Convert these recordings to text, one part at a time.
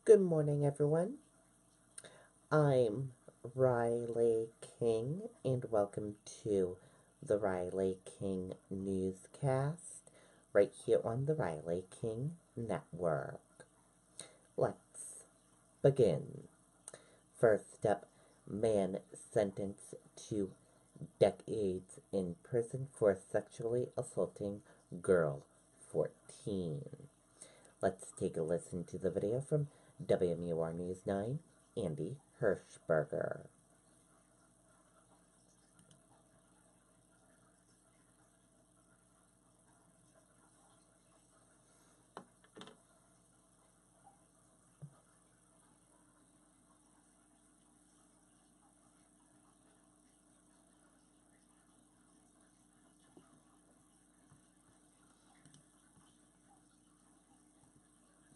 Good morning, everyone. I'm Riley King, and welcome to the Riley King Newscast right here on the Riley King Network. Let's begin. First up, man sentenced to decades in prison for sexually assaulting girl 14. Let's take a listen to the video from WMUR News 9, Andy Hirschberger.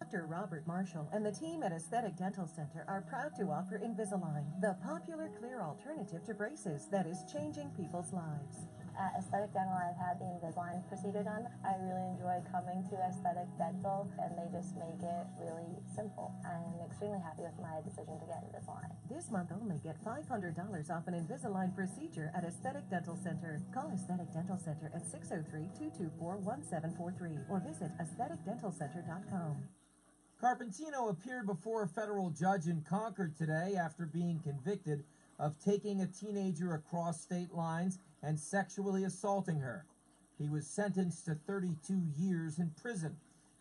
Dr. Robert Marshall and the team at Aesthetic Dental Center are proud to offer Invisalign, the popular clear alternative to braces that is changing people's lives. At Aesthetic Dental, I've had the Invisalign procedure done. I really enjoy coming to Aesthetic Dental, and they just make it really simple. I'm extremely happy with my decision to get Invisalign. This month only, get $500 off an Invisalign procedure at Aesthetic Dental Center. Call Aesthetic Dental Center at 603-224-1743 or visit aestheticdentalcenter.com. Carpentino appeared before a federal judge in Concord today after being convicted of taking a teenager across state lines and sexually assaulting her. He was sentenced to 32 years in prison.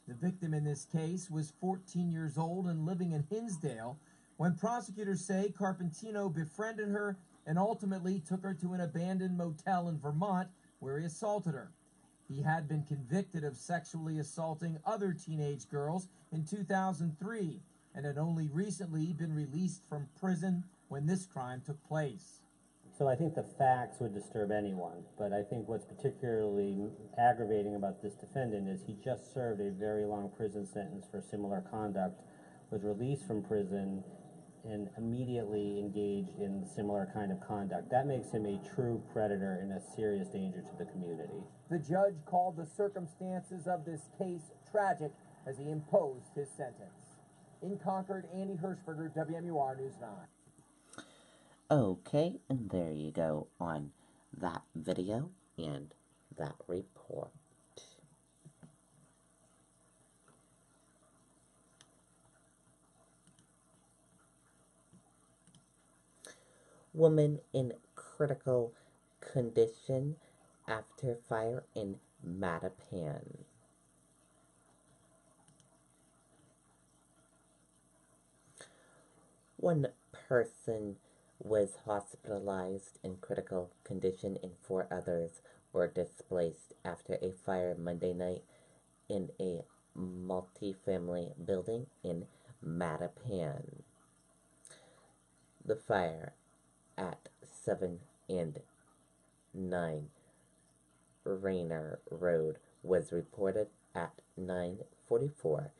The victim in this case was 14 years old and living in Hinsdale when prosecutors say Carpentino befriended her and ultimately took her to an abandoned motel in Vermont where he assaulted her. He had been convicted of sexually assaulting other teenage girls in 2003 and had only recently been released from prison when this crime took place. So I think the facts would disturb anyone, but I think what's particularly aggravating about this defendant is he just served a very long prison sentence for similar conduct, was released from prison, and immediately engaged in similar kind of conduct. That makes him a true predator and a serious danger to the community. The judge called the circumstances of this case tragic as he imposed his sentence. In Concord, Andy Hirschberger, WMUR News 9. Okay, and there you go on that video and that report. Woman in critical condition after fire in Mattapan. One person was hospitalized in critical condition and 4 others were displaced after a fire Monday night in a multi-family building in Mattapan. The fire at 7 and 9 Rayner Road was reported at 9:44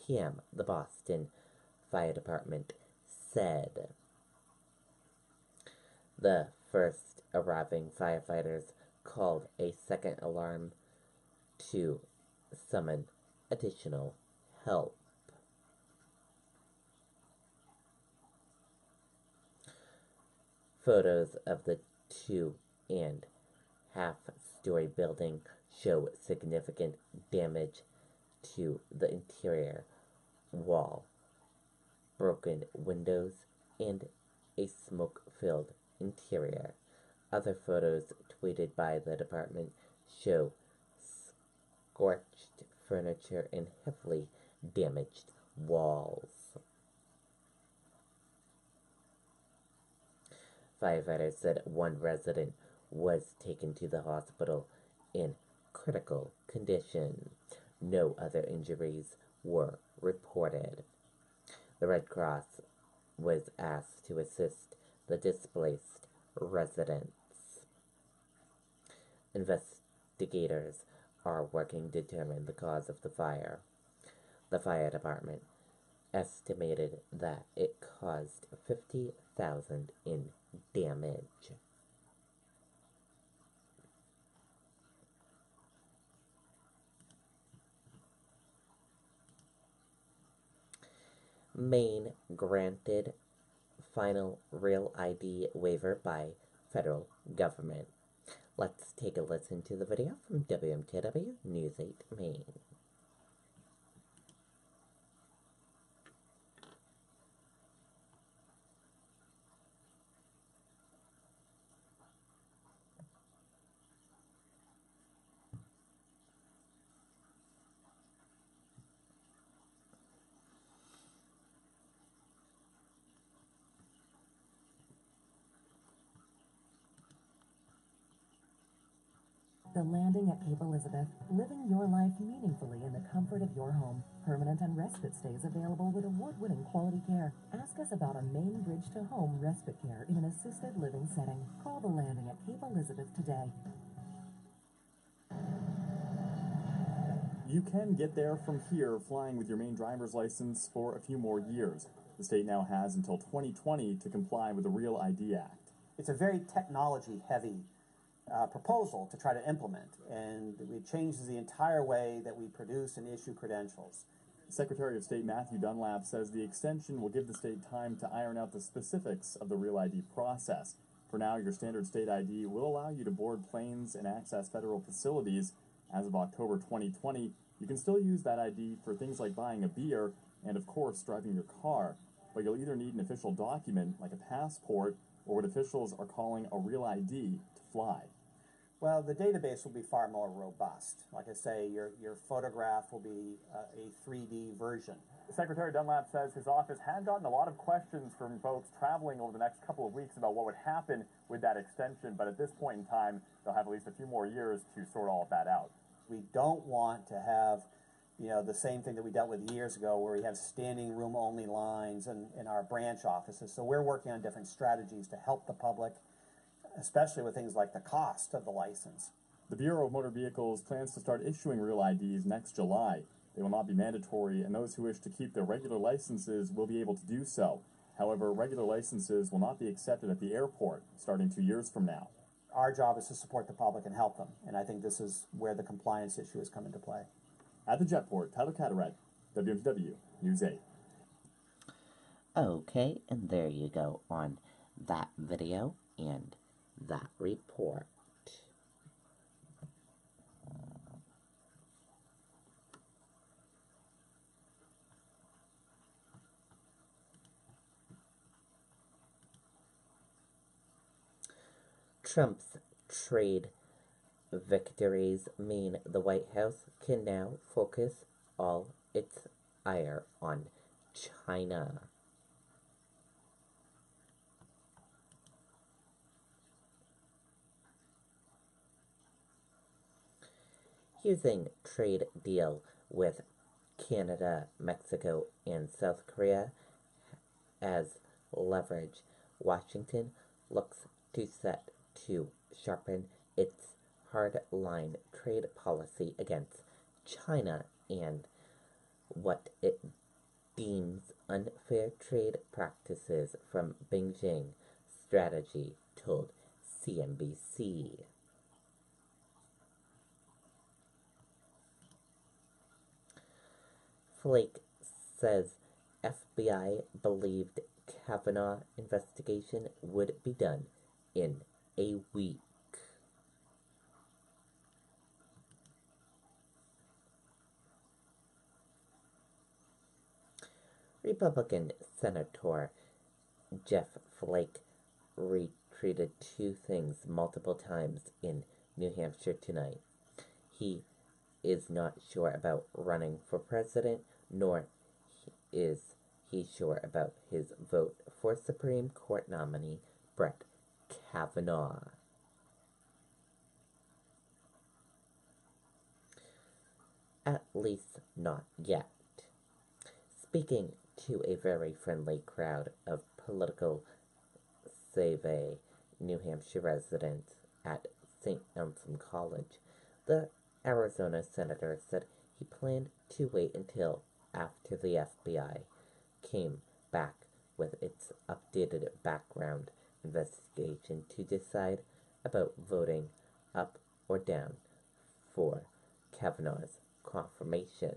p.m., the Boston Fire Department said. The first arriving firefighters called a second alarm to summon additional help. Photos of the 2.5-story building show significant damage to the interior wall, broken windows, and a smoke-filled interior. Other photos tweeted by the department show scorched furniture and heavily damaged walls. Firefighters said one resident was taken to the hospital in critical condition. No other injuries were reported. The Red Cross was asked to assist the displaced residents. Investigators are working to determine the cause of the fire. The fire department estimated that it caused $50,000 in damage. Maine granted final Real ID waiver by federal government. Let's take a listen to the video from WMTW News 8 Maine. The landing at Cape Elizabeth, living your life meaningfully in the comfort of your home. Permanent and respite stays available with award-winning quality care. Ask us about a Maine Bridge to Home respite care in an assisted living setting. Call the landing at Cape Elizabeth today. You can get there from here flying with your Maine driver's license for a few more years. The state now has until 2020 to comply with the Real ID Act. It's a very technology-heavy proposal to try to implement, and it changes the entire way that we produce and issue credentials. Secretary of State Matthew Dunlap says the extension will give the state time to iron out the specifics of the Real ID process. For now, your standard state ID will allow you to board planes and access federal facilities. As of October 2020, you can still use that ID for things like buying a beer and, of course, driving your car. But you'll either need an official document, like a passport, or what officials are calling a Real ID to fly. Well, the database will be far more robust. Like I say, your photograph will be a 3D version. Secretary Dunlap says his office had gotten a lot of questions from folks traveling over the next couple of weeks about what would happen with that extension, but at this point in time, they'll have at least a few more years to sort all of that out. We don't want to have, the same thing that we dealt with years ago where we have standing room only lines in our branch offices. So we're working on different strategies to help the public, especially with things like the cost of the license. The Bureau of Motor Vehicles plans to start issuing Real IDs next July. They will not be mandatory, and those who wish to keep their regular licenses will be able to do so. However, regular licenses will not be accepted at the airport starting 2 years from now. Our job is to support the public and help them, and I think this is where the compliance issue has come into play. At the jetport, Tyler Cataract, WMTW News 8. Okay, and there you go on that video and that report. Trump's trade victories mean the White House can now focus all its ire on China. Using trade deal with Canada, Mexico, and South Korea as leverage, Washington looks to set to sharpen its hard-line trade policy against China and what it deems unfair trade practices from Beijing, strategy told CNBC. Flake says FBI believed Kavanaugh investigation would be done in a week. Republican Senator Jeff Flake retweeted two things multiple times in New Hampshire tonight. He is not sure about running for president, nor is he sure about his vote for Supreme Court nominee Brett Kavanaugh. At least not yet. Speaking to a very friendly crowd of political Save New Hampshire residents at St. Anselm College, the Arizona senator said he planned to wait until after the FBI came back with its updated background investigation to decide about voting up or down for Kavanaugh's confirmation.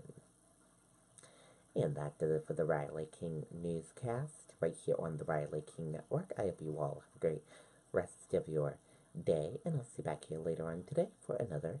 And that does it for the Riley King Newscast right here on the Riley King Network. I hope you all have a great rest of your day, and I'll see you back here later on today for another